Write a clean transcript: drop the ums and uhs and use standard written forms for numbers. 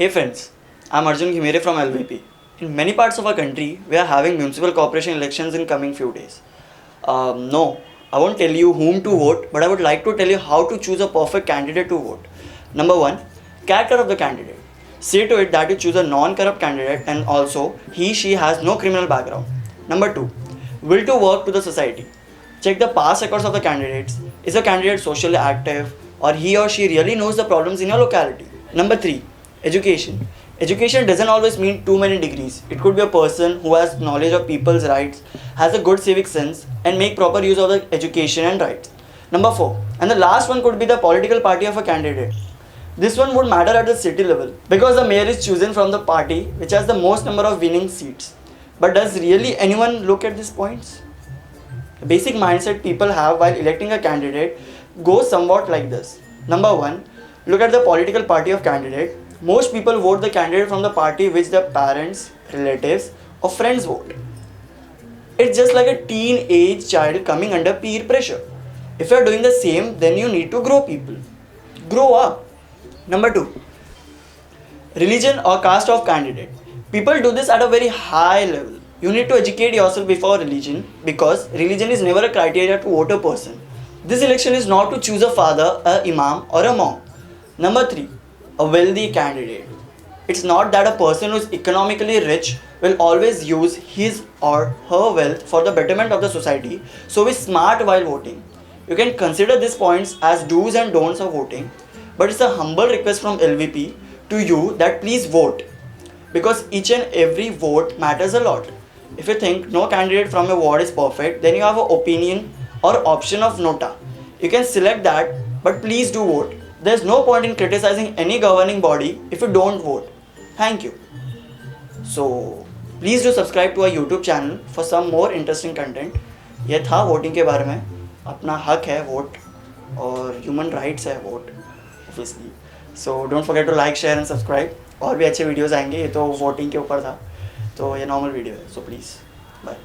Hey friends, I'm Arjun Ghimere from LVP. In many parts of our country, we are having municipal corporation elections in coming few days. No, I won't tell you whom to vote, but I would like to tell you how to choose a perfect candidate to vote. Number one, character of the candidate. See to it that you choose a non-corrupt candidate and also she has no criminal background. Number two, will to work to the society. Check the past records of the candidates. Is the candidate socially active or he or she really knows the problems in your locality? Number three, education. Education doesn't always mean too many degrees. It could be a person who has knowledge of people's rights, has a good civic sense, and make proper use of the education and rights. Number four, and the last one could be the political party of a candidate. This one would matter at the city level because the mayor is chosen from the party which has the most number of winning seats. But does really anyone look at these points? The basic mindset people have while electing a candidate goes somewhat like this. Number one, look at the political party of candidate. Most people vote the candidate from the party which their parents, relatives, or friends vote. It's just like a teenage child coming under peer pressure. If you're doing the same, then you need to grow people. Grow up. Number two, religion or caste of candidate. People do this at a very high level. You need to educate yourself before religion because religion is never a criteria to vote a person. This election is not to choose a father, a imam, or a monk. Number three, a wealthy candidate. It's not that a person who is economically rich will always use his or her wealth for the betterment of the society, so be smart while voting. You can consider these points as do's and don'ts of voting, but it's a humble request from LVP to you that please vote because each and every vote matters a lot. If you think no candidate from your ward is perfect, then you have an opinion or option of nota. You can select that, but please do vote. There's no point in criticizing any governing body if you don't vote. Thank you. So, please do subscribe to our YouTube channel for some more interesting content. ये था voting के बारे में. अपना हक है vote और human rights है vote obviously. So don't forget to like share and subscribe. और भी अच्छे वीडियोस आएंगे. ये तो वोटिंग के ऊपर था तो ये नॉर्मल वीडियो है. So please bye.